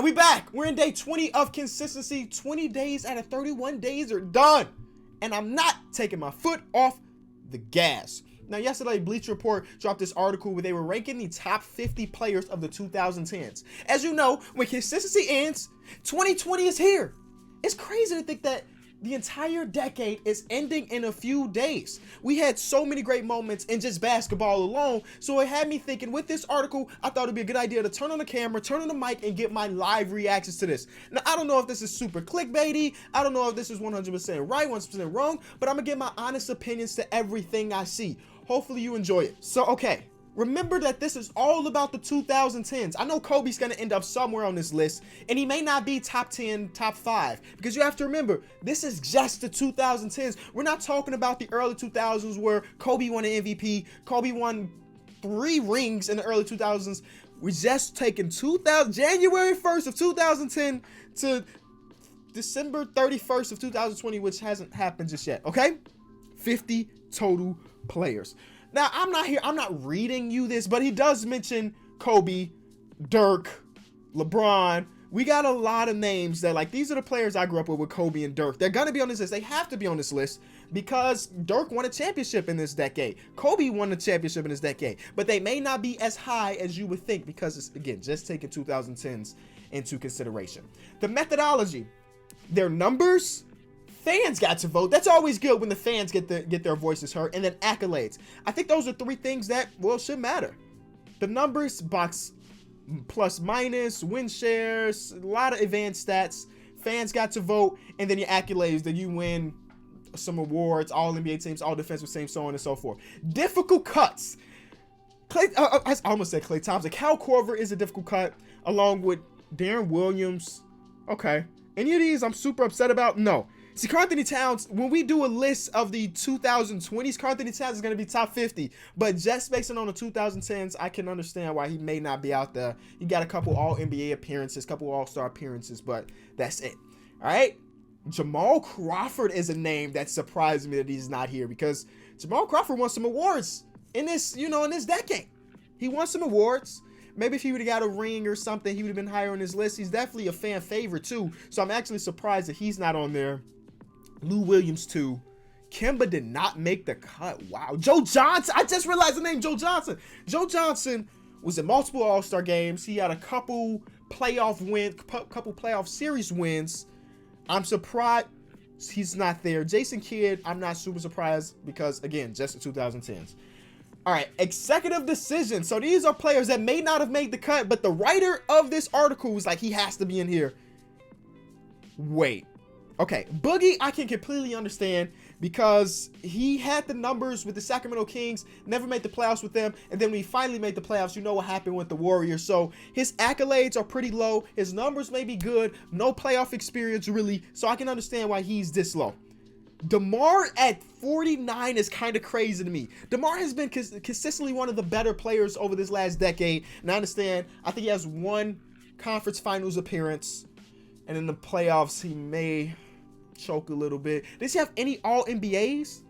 And we back. We're in day 20 of consistency. 20 days out of 31 days are done. And I'm not taking my foot off the gas. Now, yesterday, Bleacher Report dropped this article where they were ranking the top 50 players of the 2010s. As you know, when consistency ends, 2020 is here. It's crazy to think that the entire decade is ending in a few days. We had so many great moments in just basketball alone, so it had me thinking with this article, I thought it'd be a good idea to turn on the camera, turn on the mic, and get my live reactions to this. Now, I don't know if this is super clickbaity, I don't know if this is 100% right, 100% wrong, but I'm gonna give my honest opinions to everything I see. Hopefully you enjoy it. So, okay. Remember that this is all about the 2010s. I know Kobe's going to end up somewhere on this list, and he may not be top 10, top 5, because you have to remember, this is just the 2010s. We're not talking about the early 2000s where Kobe won an MVP, Kobe won 3 rings in the early 2000s. We're just taking January 1st of 2010 to December 31st of 2020, which hasn't happened just yet, okay? 50 total players. Now, I'm not reading you this, but he does mention Kobe, Dirk, LeBron. We got a lot of names that, like, these are the players I grew up with Kobe and Dirk. They're going to be on this list. They have to be on this list because Dirk won a championship in this decade. Kobe won a championship in this decade, but they may not be as high as you would think because it's, again, just taking 2010s into consideration. The methodology, their numbers, fans got to vote. That's always good when the fans get their voices heard. And then accolades. I think those are 3 things that, well, should matter. The numbers, box plus minus, win shares, a lot of advanced stats. Fans got to vote. And then your accolades that you win some awards, all NBA teams, all defensive teams, so on and so forth. Difficult cuts. I almost said Klay Thompson. Cal Korver is a difficult cut, along with Darren Williams. Okay. Any of these I'm super upset about? No. See, Karl-Anthony Towns, when we do a list of the 2020s, Karl-Anthony Towns is going to be top 50. But just based on the 2010s, I can understand why he may not be out there. He got a couple All-NBA appearances, couple All-Star appearances, but that's it. All right? Jamal Crawford is a name that surprised me that he's not here because Jamal Crawford won some awards in this, in this decade. He won some awards. Maybe if he would have got a ring or something, he would have been higher on his list. He's definitely a fan favorite, too. So I'm actually surprised that he's not on there. Lou Williams, too. Kemba did not make the cut. Wow. Joe Johnson. I just realized the name Joe Johnson. Joe Johnson was in multiple All-Star games. He had a couple playoff series wins. I'm surprised he's not there. Jason Kidd, I'm not super surprised because, again, just the 2010s. All right, executive decision. So these are players that may not have made the cut, but the writer of this article was like, he has to be in here. Wait. Okay, Boogie, I can completely understand because he had the numbers with the Sacramento Kings, never made the playoffs with them, and then when he finally made the playoffs, you know what happened with the Warriors. So his accolades are pretty low. His numbers may be good. No playoff experience, really. So I can understand why he's this low. DeMar at 49 is kind of crazy to me. DeMar has been consistently one of the better players over this last decade, and I understand. I think he has 1 conference finals appearance, and in the playoffs, he may choke a little bit. Does he have any All-NBAs?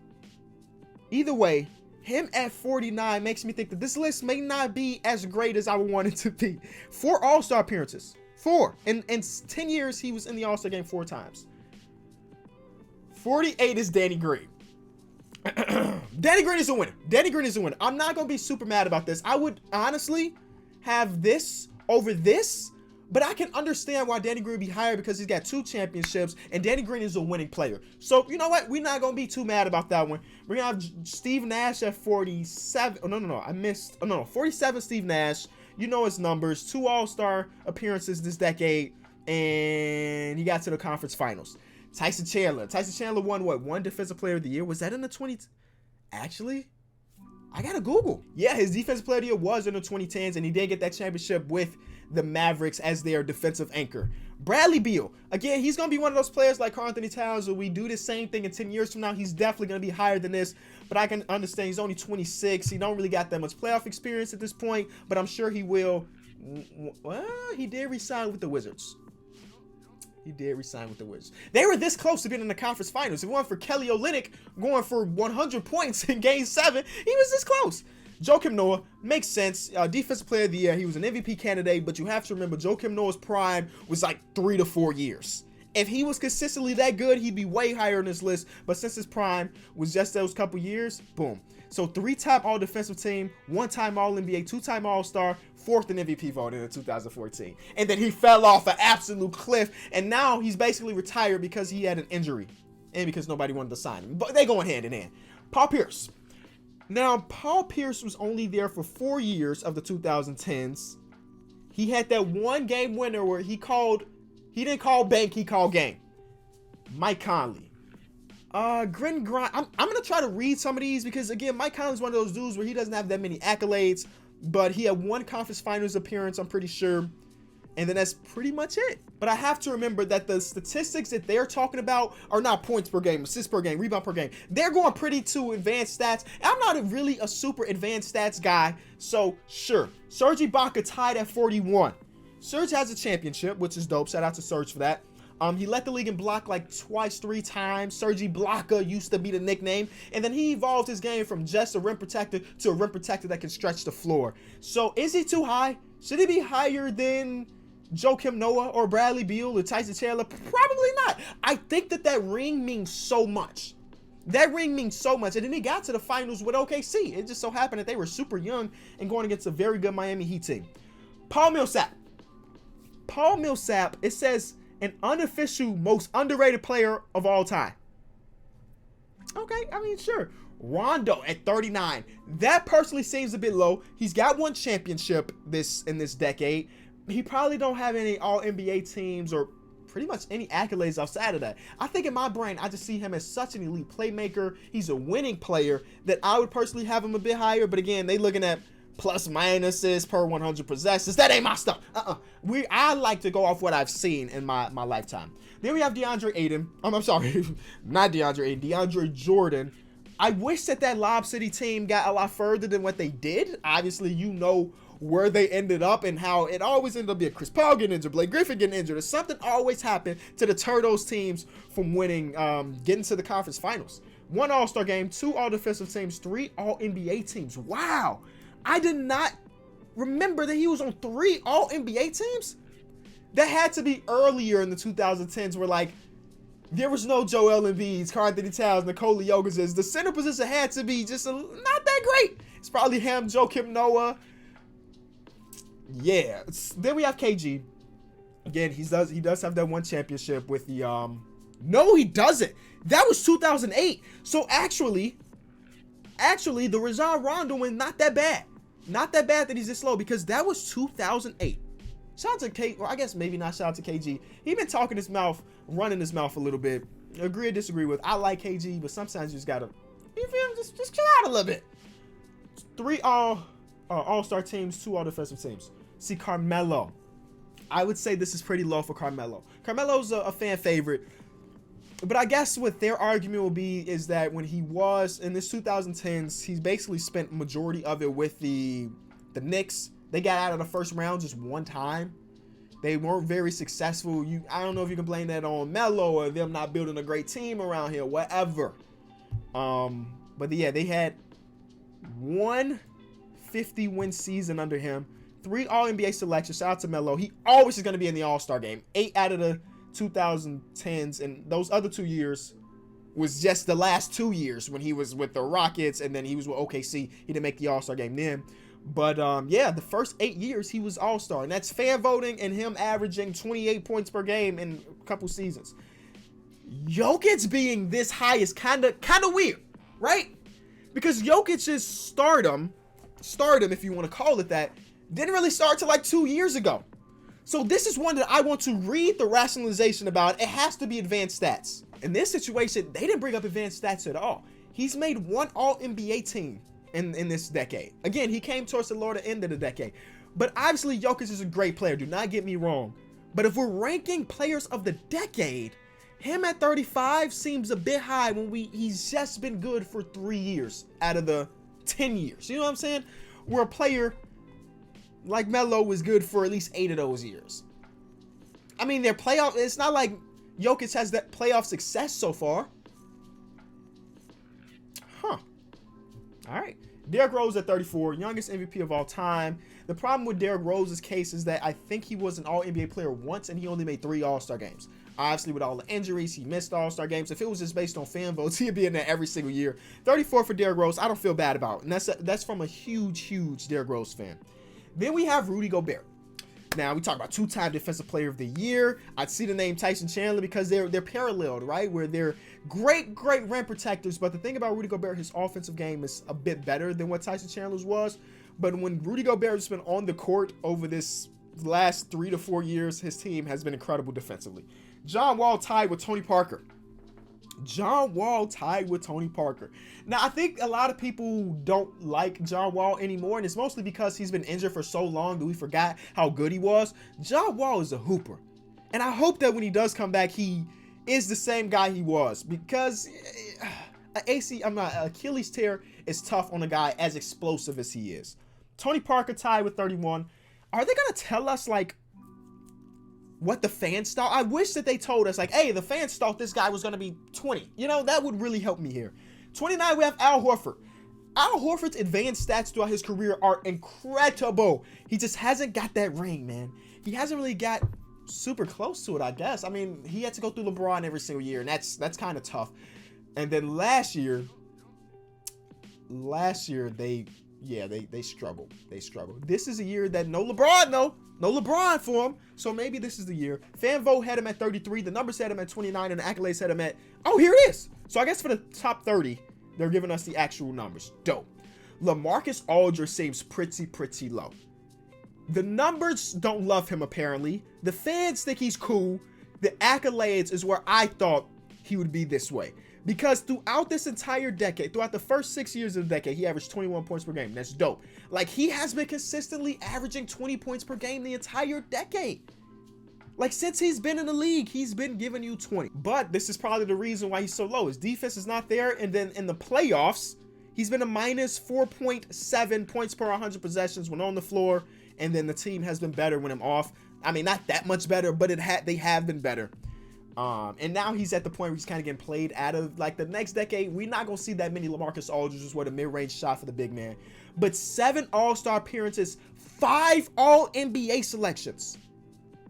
Either way, him at 49 makes me think that this list may not be as great as I would want it to be. 4 All-Star appearances. 4. In 10 years, he was in the All-Star game 4 times. 48 is Danny Green. Danny Green is a winner. Danny Green is a winner. I'm not going to be super mad about this. I would honestly have this over this, but I can understand why Danny Green would be higher because he's got 2 championships, and Danny Green is a winning player. So, you know what? We're not going to be too mad about that one. We're going to have Steve Nash at 47. Oh, no. I missed. Oh, no. 47 Steve Nash. You know his numbers. 2 All-Star appearances this decade, and he got to the conference finals. Tyson Chandler won what? 1 Defensive Player of the Year. Was that in the 20s? Actually, I gotta Google. Yeah, his Defensive Player of the Year was in the 2010s, and he did get that championship with the Mavericks as their defensive anchor. Bradley Beal. Again, he's gonna be one of those players like Karl-Anthony Towns where we do the same thing in 10 years from now. He's definitely gonna be higher than this, but I can understand he's only 26. He don't really got that much playoff experience at this point, but I'm sure he will. Well, he did resign with the Wizards. They were this close to being in the conference finals. If it wasn't for Kelly Olynyk going for 100 points in Game 7, he was this close. Joakim Noah makes sense. Defensive Player of the Year. He was an MVP candidate, but you have to remember Joakim Noah's prime was like 3 to 4 years. If he was consistently that good, he'd be way higher on this list. But since his prime was just those couple years, boom. So 3-time All-Defensive Team, 1-time All-NBA, 2-time All-Star, 4th in MVP voting in 2014. And then he fell off an absolute cliff. And now he's basically retired because he had an injury. And because nobody wanted to sign him. But they going hand in hand. Paul Pierce. Now, Paul Pierce was only there for 4 years of the 2010s. He had that one game winner where he didn't call bank, he called game. Mike Conley. Grin Grind. I'm going to try to read some of these because, again, Mike Conley's one of those dudes where he doesn't have that many accolades, but he had one conference finals appearance, I'm pretty sure. And then that's pretty much it. But I have to remember that the statistics that they're talking about are not points per game, assists per game, rebound per game. They're going pretty to advanced stats. I'm not really a super advanced stats guy. So, sure. Serge Ibaka tied at 41. Serge has a championship, which is dope. Shout out to Serge for that. He led the league in block like 3 times. Serge Ibaka used to be the nickname. And then he evolved his game from just a rim protector to a rim protector that can stretch the floor. So, is he too high? Should he be higher than Joakim Noah or Bradley Beal or Tyson Chandler? Probably not. I think that ring means so much. That ring means so much. And then he got to the finals with OKC. It just so happened that they were super young and going against a very good Miami Heat team. Paul Millsap. Paul Millsap, it says an unofficial most underrated player of all time. Okay, I mean, sure. Rondo at 39. That personally seems a bit low. He's got one championship in this decade. He probably don't have any all-NBA teams or pretty much any accolades outside of that. I think in my brain, I just see him as such an elite playmaker. He's a winning player that I would personally have him a bit higher. But again, they looking at plus minuses per 100 possessions. That ain't my stuff. I like to go off what I've seen in my lifetime. Then we have DeAndre Ayton. I'm sorry, not DeAndre Ayton, DeAndre Jordan. I wish that Lob City team got a lot further than what they did. Obviously, you know where they ended up and how it always ended up being Chris Paul getting injured, Blake Griffin getting injured, or something always happened to deter those teams from winning, getting to the conference finals. 1 All-Star game, 2 All-Defensive teams, 3 All-NBA teams. Wow. I did not remember that he was on 3 All-NBA teams. That had to be earlier in the 2010s where, like, there was no Joel Embiid, Karl Anthony Towns, Nikola Jokic. The center position had to be just not that great. It's probably him, Joakim Noah. Yeah. Then we have KG. Again, he does have that one championship with the no, he doesn't. That was 2008. So actually the Rajon Rondo win not that bad. Not that bad that he's this low because that was 2008. Shout out to K, or I guess maybe not shout out to KG. He been talking his mouth, running his mouth a little bit. Agree or disagree with. I like KG, but sometimes you just gotta, you feel me? Just chill out a little bit. 3 All-Star teams, 2 All-Defensive teams. See, Carmelo. I would say this is pretty low for Carmelo. Carmelo's a fan favorite. But I guess what their argument will be is that when he was in this 2010s, he's basically spent majority of it with the Knicks. They got out of the first round just one time. They weren't very successful. I don't know if you can blame that on Melo or them not building a great team around here, whatever. But yeah, they had 1 50-win season under him. 3 All-NBA selections. Shout out to Melo. He always is going to be in the All-Star game. 8 out of the 2010s, and those other 2 years was just the last 2 years when he was with the Rockets, and then he was with OKC. He didn't make the All-Star game then. But yeah, the first 8 years he was All-Star, and that's fan voting and him averaging 28 points per game in a couple seasons. Jokic being this high is kind of weird, right? Because Jokic's stardom, if you want to call it that, didn't really start till like 2 years ago. So this is one that I want to read the rationalization about. It has to be advanced stats. In this situation, they didn't bring up advanced stats at all. He's made 1 All-NBA team in this decade. Again, he came towards the lower end of the decade. But obviously, Jokic is a great player. Do not get me wrong. But if we're ranking players of the decade, him at 35 seems a bit high when he's just been good for 3 years out of the 10 years. You know what I'm saying? Where a player like Melo was good for at least 8 of those years. I mean, their playoff, it's not like Jokic has that playoff success so far. Huh. All right. Derrick Rose at 34, youngest MVP of all time. The problem with Derrick Rose's case is that I think he was an all-NBA player once, and he only made 3 All-Star games. Obviously, with all the injuries, he missed All-Star games. If it was just based on fan votes, he'd be in there every single year. 34 for Derrick Rose, I don't feel bad about. And that's from a huge Derrick Rose fan. Then we have Rudy Gobert. Now, we talk about 2-time Defensive Player of the Year. I'd see the name Tyson Chandler because they're paralleled, right? Where they're great rim protectors. But the thing about Rudy Gobert, his offensive game is a bit better than what Tyson Chandler's was. But when Rudy Gobert has been on the court over this last 3 to 4 years, his team has been incredible defensively. John Wall tied with Tony Parker. John Wall tied with Tony Parker. Now, I think a lot of people don't like John Wall anymore, and it's mostly because he's been injured for so long that we forgot how good he was. John Wall is a hooper, and I hope that when he does come back, he is the same guy he was, because an Achilles tear is tough on a guy as explosive as he is. Tony Parker tied with 31. Are they going to tell us, like, what the fans thought? I wish that they told us, like, hey, the fans thought this guy was going to be 20. You know, that would really help me here. 29, we have Al Horford. Al Horford's advanced stats throughout his career are incredible. He just hasn't got that ring, man. He hasn't really got super close to it, I guess. I mean, he had to go through LeBron every single year, and that's kind of tough. And then last year they struggled. They struggled. This is a year that no LeBron for him. So maybe this is the year. Fan vote had him at 33. The numbers had him at 29, and the accolades had him at, oh, here it is. So I guess for the top 30, they're giving us the actual numbers. Dope. LaMarcus Aldridge seems pretty low. The numbers don't love him, apparently. The fans think he's cool. The accolades is where I thought he would be this way. Because throughout this entire decade, throughout the first 6 years of the decade, he averaged 21 points per game. That's dope. Like, he has been consistently averaging 20 points per game the entire decade. Like, since he's been in the league, he's been giving you 20. But this is probably the reason why he's so low. His defense is not there. And then in the playoffs, he's been a minus 4.7 points per 100 possessions when on the floor. And then the team has been better when I'm off. I mean, not that much better, but they have been better. And now he's at the point where he's kind of getting played out of, like, the next decade. We're not going to see that many LaMarcus Aldridge's with a mid-range shot for the big man. But 7 All-Star appearances, 5 All-NBA selections.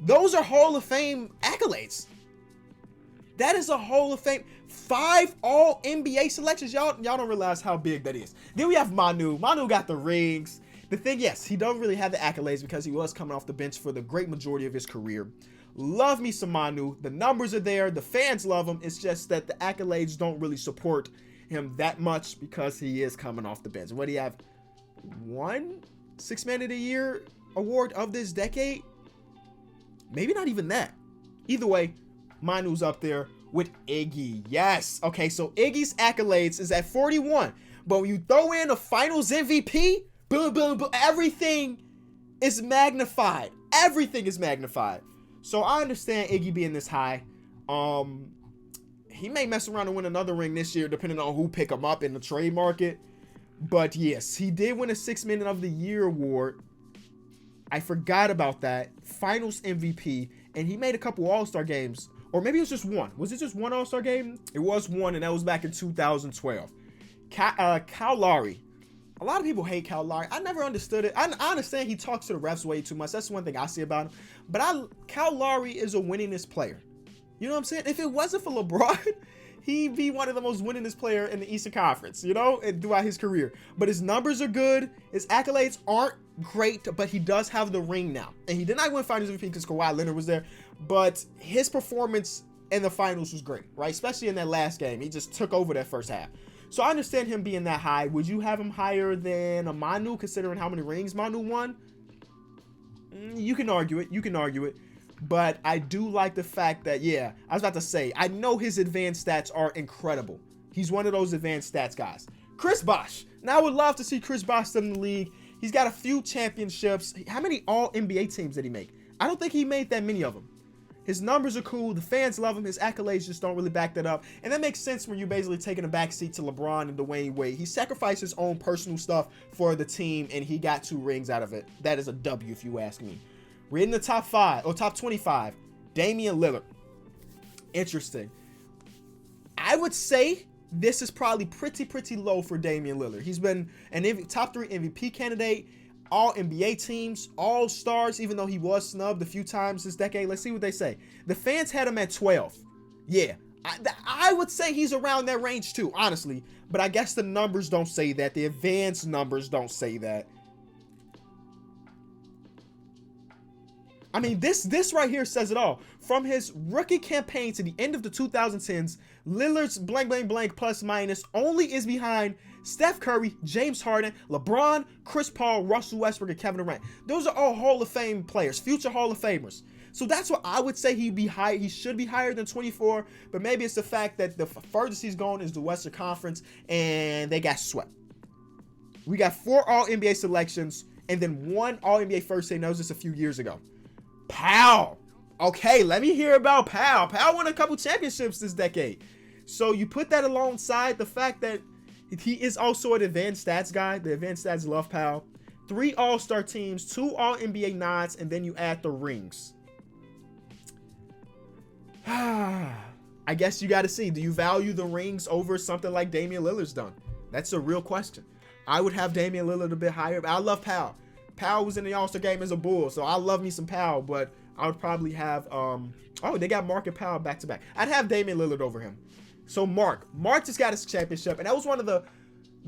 Those are Hall of Fame accolades. That is a Hall of Fame. 5 All-NBA selections. Y'all don't realize how big that is. Then we have Manu. Manu got the rings. The thing, yes, he don't really have the accolades because he was coming off the bench for the great majority of his career. Love me some Manu. The numbers are there. The fans love him. It's just that the accolades don't really support him that much because he is coming off the bench. What do you have? 1 Sixth Man of the Year award of this decade? Maybe not even that. Either way, Manu's up there with Iggy. Yes. Okay, so Iggy's accolades is at 41. But when you throw in a finals MVP, boom, boom, boom, everything is magnified. Everything is magnified. So I understand Iggy being this high. He may mess around and win another ring this year, depending on who pick him up in the trade market. But yes, he did win a 6th Man of the Year award. I forgot about that. Finals MVP, and he made a couple All-Star games, or maybe it was just one. Was it just one All-Star game? It was one, and that was back in 2012. Kyle Lowry. A lot of people hate Kyle Lowry. I never understood it. I understand he talks to the refs way too much. That's one thing I see about him. But Kyle Lowry is a winningest player. You know what I'm saying? If it wasn't for LeBron, he'd be one of the most winningest player in the Eastern Conference, you know, and throughout his career. But his numbers are good. His accolades aren't great, but he does have the ring now. And he did not win Finals MVP because Kawhi Leonard was there. But his performance in the finals was great, right? Especially in that last game. He just took over that first half. So I understand him being that high. Would you have him higher than a Manu, considering how many rings Manu won? You can argue it. You can argue it. But I do like the fact that, yeah, I was about to say, I know his advanced stats are incredible. He's one of those advanced stats guys. Chris Bosh. Now, I would love to see Chris Bosh in the league. He's got a few championships. How many All-NBA teams did he make? I don't think he made that many of them. His numbers are cool. The fans love him. His accolades just don't really back that up. And that makes sense when you're basically taking a backseat to LeBron and Dwayne Wade. He sacrificed his own personal stuff for the team, and he got 2 rings out of it. That is a W, if you ask me. We're in the top 5, or top 25. Damian Lillard. Interesting. I would say this is probably pretty low for Damian Lillard. He's been an top 3 MVP candidate, all NBA teams, all stars, even though he was snubbed a few times this decade. Let's see what they say. The fans had him at 12. Yeah, I would say he's around that range too, honestly. But I guess the numbers don't say that. The advanced numbers don't say that. I mean, this right here says it all. From his rookie campaign to the end of the 2010s, Lillard's blank plus minus only is behind Steph Curry, James Harden, LeBron, Chris Paul, Russell Westbrook, and Kevin Durant. Those are all Hall of Fame players, future Hall of Famers. So that's what I would say he'd be high. He should be higher than 24, but maybe it's the fact that the furthest he's gone is the Western Conference, and they got swept. We got 4 All-NBA selections, and then 1 All-NBA first team. That was just a few years ago. Powell. Okay, let me hear about Powell. Powell won a couple championships this decade. So you put that alongside the fact that he is also an advanced stats guy. The advanced stats love Powell. 3 All-Star teams, 2 All-NBA nods, and then you add the rings. I guess you got to see. Do you value the rings over something like Damian Lillard's done? That's a real question. I would have Damian Lillard a bit higher, but I love Powell. Powell was in the All-Star game as a Bull, so I love me some Powell, but I would probably have, they got Mark and Powell back-to-back. I'd have Damian Lillard over him. So Mark just got his championship, and that was one of the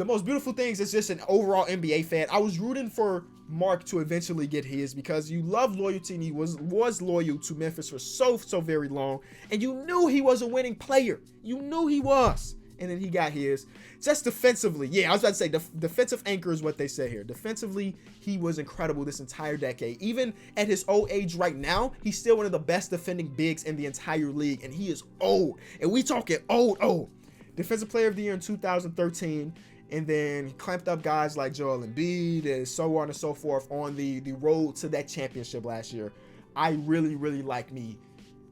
most beautiful things as just an overall NBA fan. I was rooting for Mark to eventually get his because you love loyalty, and he was loyal to Memphis for so very long, and you knew he was a winning player. You knew he was. And then he got his. Just defensively, yeah, I was about to say, defensive anchor is what they say here. Defensively, he was incredible this entire decade. Even at his old age right now, he's still one of the best defending bigs in the entire league, and he is old. And we talking old. Defensive Player of the Year in 2013, and then he clamped up guys like Joel Embiid and so on and so forth on the road to that championship last year. I really like me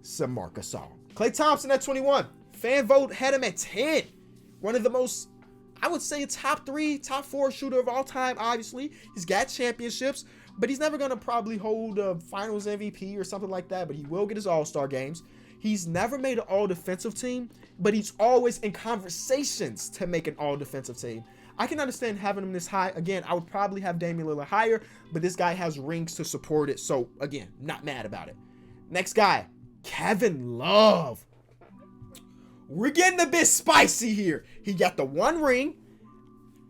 some Marc Gasol. Klay Thompson at 21. Fan vote had him at 10. One of the most, I would say, top 3, top 4 shooter of all time, obviously. He's got championships, but he's never going to probably hold a finals MVP or something like that, but he will get his All-Star games. He's never made an all-defensive team, but he's always in conversations to make an all-defensive team. I can understand having him this high. Again, I would probably have Damian Lillard higher, but this guy has rings to support it, so again, not mad about it. Next guy, Kevin Love. We're getting a bit spicy here. He got the 1 ring.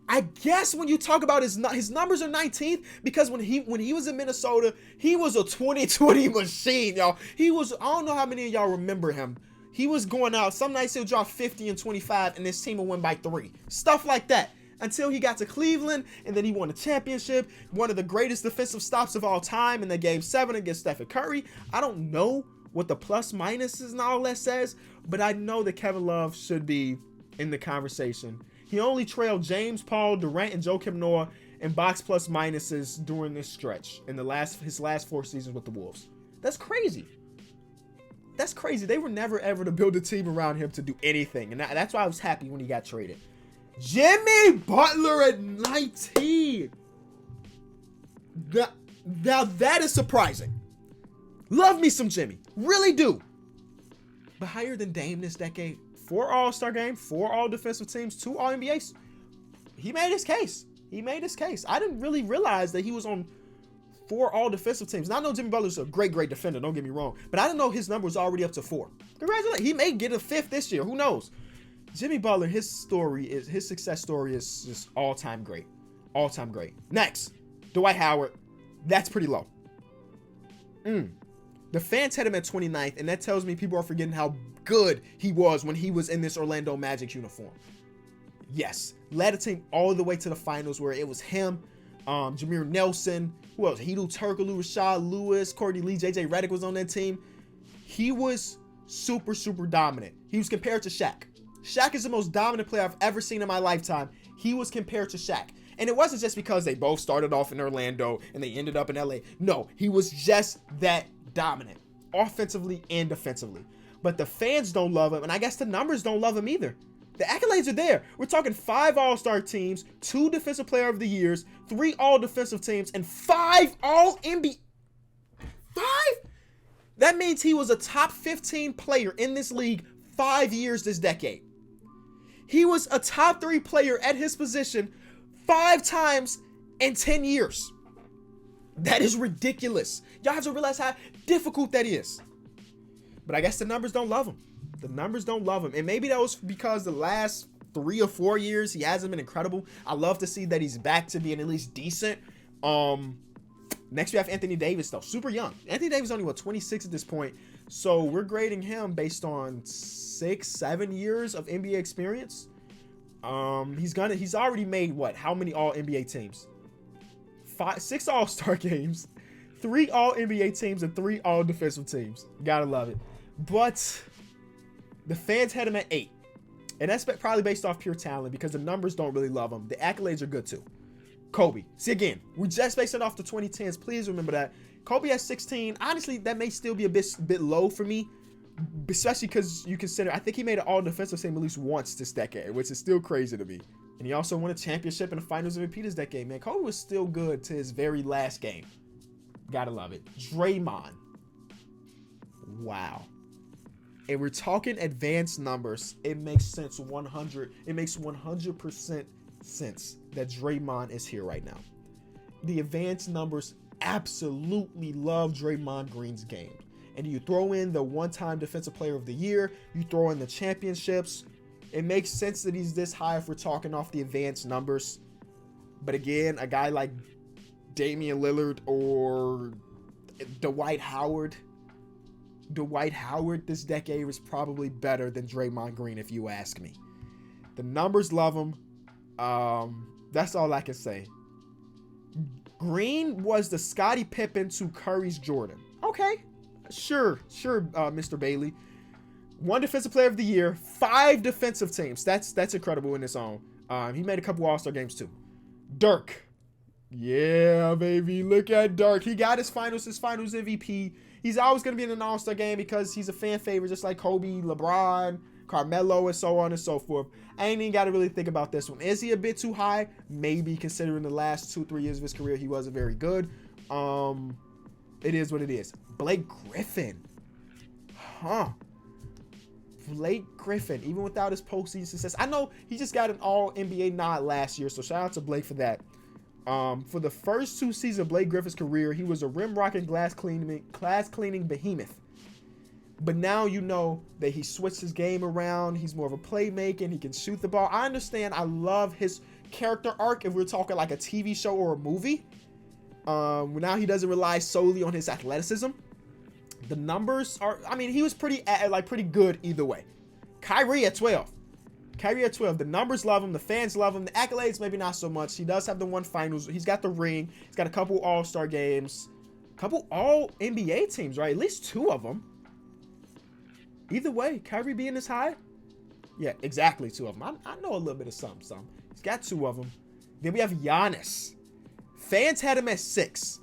I guess when you talk about his numbers are 19th because when he was in Minnesota, he was a 2020 machine, y'all. I don't know how many of y'all remember him. He was going out. Some nights he'll drop 50 and 25, and this team will win by 3. Stuff like that. Until he got to Cleveland, and then he won a championship. One of the greatest defensive stops of all time in the Game 7 against Stephen Curry. I don't know what the plus minuses and all that says, but I know that Kevin Love should be in the conversation. He only trailed James, Paul, Durant, and Joakim Noah in box plus minuses during this stretch in his last 4 seasons with the Wolves. That's crazy. That's crazy. They were never ever to build a team around him to do anything, and that's why I was happy when he got traded. Jimmy Butler at 19. Now that is surprising. Love me some Jimmy. Really do. But higher than Dame this decade. 4 All-Star games, 4 All-Defensive teams, 2 All-NBAs. He made his case. I didn't really realize that he was on 4 All-Defensive teams. Now I know Jimmy Butler's a great defender, don't get me wrong. But I didn't know his number was already up to 4. Congratulations. He may get a 5th this year. Who knows? Jimmy Butler, his success story is just all-time great. All-time great. Next, Dwight Howard. That's pretty low. The fans had him at 29th, and that tells me people are forgetting how good he was when he was in this Orlando Magic uniform. Yes, led a team all the way to the finals where it was him, Jameer Nelson, who else? Hedo Turkoglu, Rashad Lewis, Courtney Lee, JJ Redick was on that team. He was super dominant. He was compared to Shaq. Shaq is the most dominant player I've ever seen in my lifetime. He was compared to Shaq. And it wasn't just because they both started off in Orlando and they ended up in LA. No, he was just that dominant, offensively and defensively. But the fans don't love him, and I guess the numbers don't love him either. The accolades are there. We're talking 5 All-Star teams, 2 Defensive Player of the Years, 3 All-Defensive teams, and 5 All-NBA. 5? That means he was a top 15 player in this league 5 years this decade. He was a top 3 player at his position 5 times in 10 years. That is ridiculous. Y'all have to realize how difficult that is. But I guess the numbers don't love him. The numbers don't love him. And maybe that was because the last 3 or 4 years he hasn't been incredible. I love to see that he's back to being at least decent. Next we have Anthony Davis, though. Super young. Anthony Davis is only, 26 at this point. So we're grading him based on 6-7 years of NBA experience. He's already made how many all NBA teams? 6 all-star games, 3 all NBA teams, and 3 all defensive teams. Gotta love it. But the fans had him at 8. And that's probably based off pure talent because the numbers don't really love him. The accolades are good too. Kobe. See, again, we just based it off the 2010s. Please remember that. Kobe has 16. Honestly, that may still be a bit low for me, especially because you consider, I think he made an all-defensive team at least once this decade, which is still crazy to me. And he also won a championship in the finals MVP this decade, man. Kobe was still good to his very last game. Gotta love it. Draymond. Wow. And we're talking advanced numbers. It makes sense 100. It makes 100% sense that Draymond is here right now. The advanced numbers absolutely love Draymond Green's game. And you throw in the one-time defensive player of the year, you throw in the championships. It makes sense that he's this high if we're talking off the advanced numbers. But again, a guy like Damian Lillard or Dwight Howard this decade was probably better than Draymond Green, if you ask me. The numbers love him. That's all I can say. Green was the Scottie Pippen to Curry's Jordan. Okay, sure, Mr. Bailey. 1 defensive player of the year, 5 defensive teams. That's incredible in its own. He made a couple All-Star games too. Dirk. Yeah, baby. Look at Dirk. He got his finals MVP. He's always going to be in an All-Star game because he's a fan favorite, just like Kobe, LeBron, Carmelo, and so on and so forth. I ain't even got to really think about this one. Is he a bit too high? Maybe, considering the last 2-3 years of his career, he wasn't very good. It is what it is. Blake Griffin. Blake Griffin, even without his postseason success. I know he just got an All-NBA nod last year, so shout out to Blake for that. For the first 2 seasons of Blake Griffin's career, he was a rim-rocking, glass-cleaning behemoth. But now you know that he switched his game around. He's more of a playmaker. He can shoot the ball. I understand. I love his character arc if we're talking like a TV show or a movie. Now he doesn't rely solely on his athleticism. The numbers are, he was pretty good either way. Kyrie at 12. The numbers love him. The fans love him. The accolades, maybe not so much. He does have the 1 finals. He's got the ring. He's got a couple All-Star games. A couple All-NBA teams, right? At least 2 of them. Either way, Kyrie being this high? Yeah, exactly 2 of them. I know a little bit of something. He's got 2 of them. Then we have Giannis. Fans had him at 6.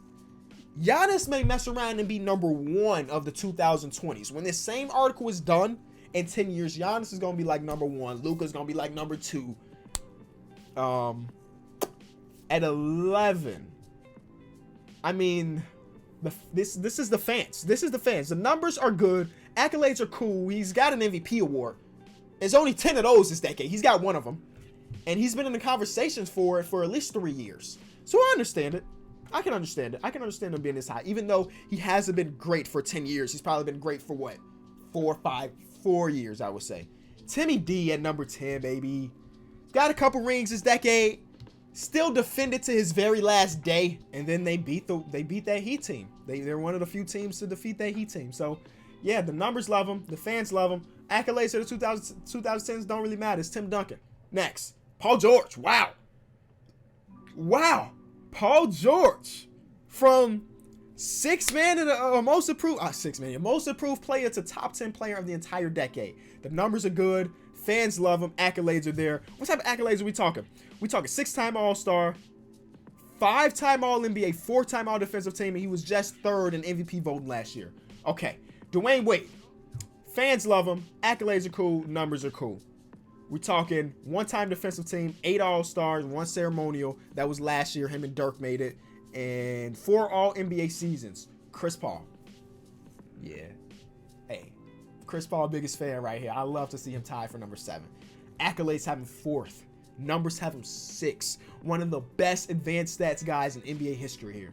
Giannis may mess around and be number 1 of the 2020s. When this same article is done in 10 years, Giannis is going to be like number 1. Luka's going to be like number 2. At 11, this is the fans. The numbers are good. Accolades are cool. He's got an MVP award. There's only 10 of those this decade. He's got 1 of them. And he's been in the conversations for it for at least 3 years. So I understand it. I can understand it. I can understand him being this high. Even though he hasn't been great for 10 years. He's probably been great for what? 4 years, I would say. Timmy D at number 10, baby. Got a couple rings this decade. Still defended to his very last day. And then they beat that Heat team. They're one of the few teams to defeat that Heat team. So, yeah, the numbers love him. The fans love him. Accolades for the 2010s don't really matter. It's Tim Duncan. Next. Paul George. Wow. Paul George. From six-man to the most improved player to top 10 player of the entire decade. The numbers are good. Fans love him. Accolades are there. What type of accolades are we talking? We talking 6-time All-Star, 5-time All-NBA, 4-time All-Defensive Team, and he was just 3rd in MVP voting last year. Okay. Dwayne Wade. Fans love him. Accolades are cool. Numbers are cool. We're talking 1-time defensive team, 8 All-Stars, 1 ceremonial. That was last year. Him and Dirk made it. And 4 All-NBA seasons. Chris Paul. Yeah. Hey. Chris Paul, biggest fan right here. I love to see him tied for number 7. Accolades have him 4th. Numbers have him 6th. One of the best advanced stats guys in NBA history here.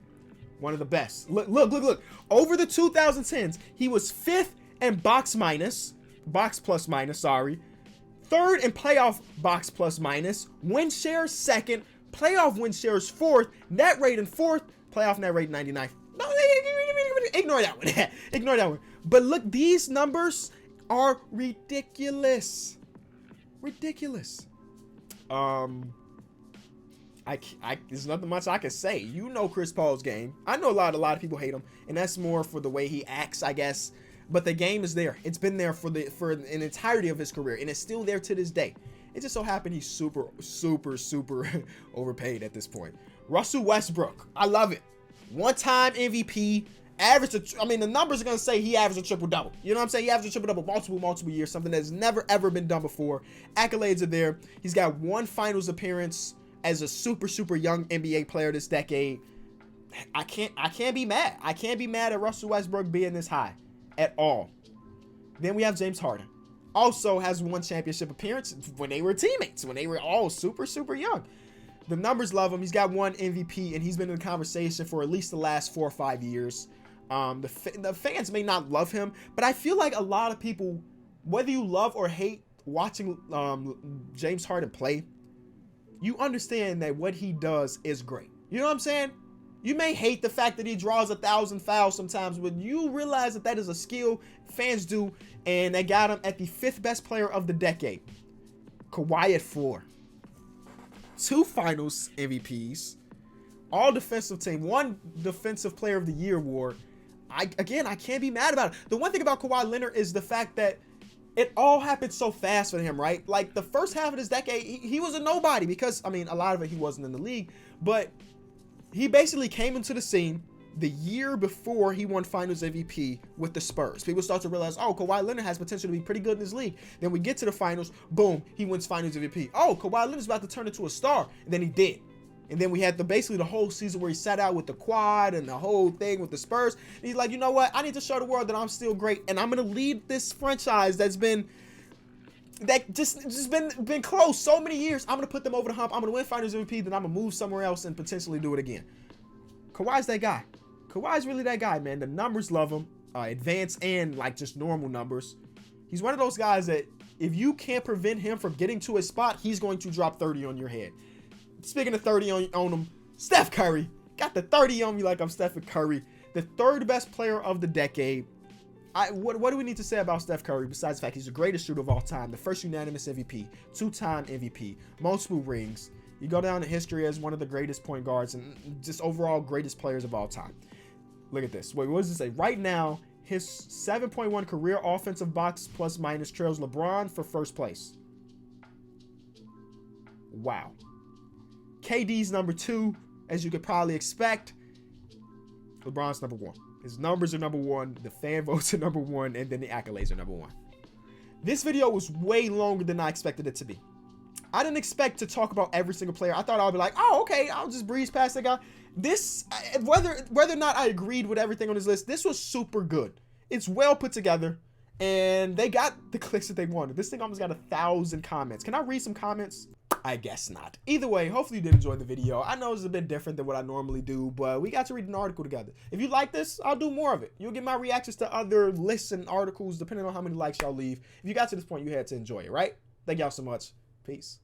One of the best. Look. Over the 2010s, he was 5th in box plus minus, sorry. 3rd in playoff box plus minus. Win shares 2nd. Playoff win shares 4th. Net rating 4th. Playoff net rating 99th. No, ignore that one. Ignore that one. But look, these numbers are ridiculous. Ridiculous. There's nothing much I can say. You know Chris Paul's game. I know a lot of people hate him, and that's more for the way he acts, I guess. But the game is there. It's been there for an entirety of his career, and it's still there to this day. It just so happened he's super overpaid at this point. Russell Westbrook, I love it. One-time MVP, the numbers are gonna say he averaged a triple-double. You know what I'm saying? He averaged a triple-double multiple years, something that's never ever been done before. Accolades are there. He's got 1 finals appearance as a super young NBA player this decade. I can't be mad. I can't be mad at Russell Westbrook being this high at all. Then we have James Harden. Also has 1 championship appearance when they were teammates, when they were all super young. The numbers love him. He's got 1 MVP, and he's been in the conversation for at least the last 4 or 5 years. The fans may not love him, but I feel like a lot of people, whether you love or hate watching James Harden play, you understand that what he does is great. You know what I'm saying? You may hate the fact that he draws 1,000 fouls sometimes, but you realize that that is a skill. Fans do, and they got him at the 5th best player of the decade. Kawhi at 4. 2 finals MVPs. All defensive team. 1 defensive player of the year award. I can't be mad about it. The one thing about Kawhi Leonard is the fact that it all happened so fast for him, right? Like the first half of this decade, he was a nobody because, a lot of it he wasn't in the league, but he basically came into the scene the year before he won Finals MVP with the Spurs. People start to realize, oh, Kawhi Leonard has potential to be pretty good in this league. Then we get to the finals, boom, he wins Finals MVP. Oh, Kawhi Leonard's about to turn into a star, and then he did. And then we had basically the whole season where he sat out with the quad and the whole thing with the Spurs. And he's like, you know what? I need to show the world that I'm still great, and I'm gonna lead this franchise that's been been close so many years. I'm gonna put them over the hump. I'm gonna win Finals MVP, then I'm gonna move somewhere else and potentially do it again. Kawhi's that guy. Kawhi's really that guy, man. The numbers love him, advanced and like just normal numbers. He's one of those guys that if you can't prevent him from getting to a spot, he's going to drop 30 on your head. Speaking of 30 on him, Steph Curry got the 30 on me like I'm Stephen Curry, the 3rd best player of the decade. What do we need to say about Steph Curry besides the fact he's the greatest shooter of all time, the 1st unanimous MVP, 2-time MVP, multiple rings. You go down in history as one of the greatest point guards and just overall greatest players of all time. Look at this. Wait, what does it say? Right now, his 7.1 career offensive box plus minus trails LeBron for 1st place. Wow. KD's number 2, as you could probably expect. LeBron's number 1. His numbers are number 1. The fan votes are number 1. And then the accolades are number 1. This video was way longer than I expected it to be. I didn't expect to talk about every single player. I thought I'd be like, oh, okay, I'll just breeze past that guy. This, whether or not I agreed with everything on his list, this was super good. It's well put together, and they got the clicks that they wanted. This thing almost got 1,000 comments. Can I read some comments? I guess not. Either way, hopefully you did enjoy the video. I know it's a bit different than what I normally do, but we got to read an article together. If you like this, I'll do more of it. You'll get my reactions to other lists and articles depending on how many likes y'all leave. If you got to this point, you had to enjoy it, right? Thank y'all so much. Peace.